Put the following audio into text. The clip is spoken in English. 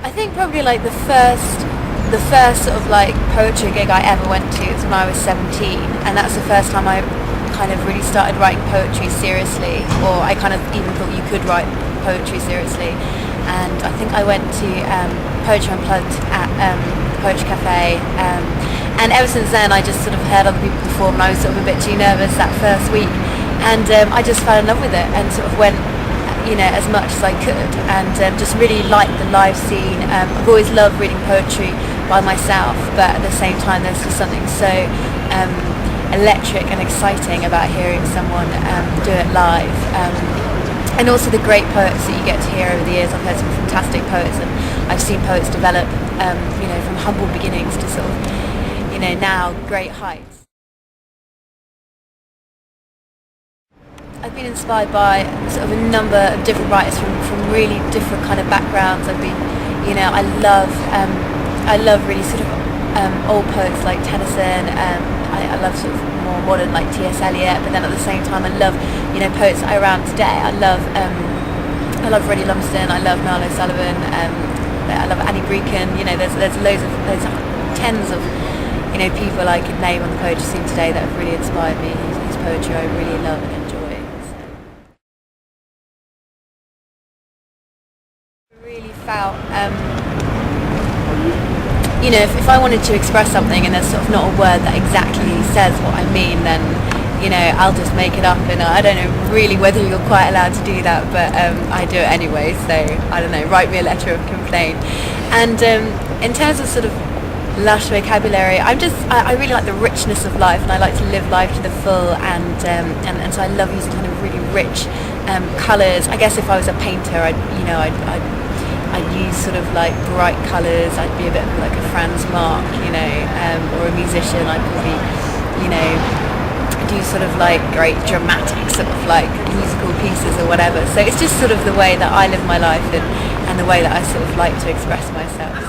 I think probably like the first sort of like poetry gig I ever went to was when I was 17, and that's the first time I kind of really started writing poetry seriously, or I kind of even thought you could write poetry seriously. And I think I went to Poetry Unplugged at Poetry Cafe, and ever since then I just sort of heard other people perform, and I was sort of a bit too nervous that first week, and I just fell in love with it and sort of went, as much as I could, and just really liked the live scene. I've always loved reading poetry by myself, but at the same time there's just something so electric and exciting about hearing someone do it live. And also the great poets that you get to hear over the years. I've heard some fantastic poets, and I've seen poets develop, from humble beginnings to sort of, now great heights. I've been inspired by sort of a number of different writers from really different kind of backgrounds. I've been, I love really sort of old poets like Tennyson. I love sort of more modern like T.S. Eliot, but then at the same time I love, poets that are around today. I love Freddie Lumsden. I love Niall O'Sullivan. I love Annie Breakin. There's tens of people I could name on the poetry scene today that have really inspired me. Whose poetry I really love and enjoy. So. I really felt. If I wanted to express something and there's sort of not a word that exactly says what I mean, then, I'll just make it up, and I don't know really whether you're quite allowed to do that, but I do it anyway, so I don't know, write me a letter of complaint. And in terms of sort of lush vocabulary, I really like the richness of life, and I like to live life to the full, and so I love using kind of really rich colours. I guess if I was a painter, I'd use sort of like bright colours. I'd be a bit like a Franz Marc, or a musician. I'd probably, do sort of like great dramatic sort of like musical pieces or whatever. So it's just sort of the way that I live my life, and the way that I sort of like to express myself.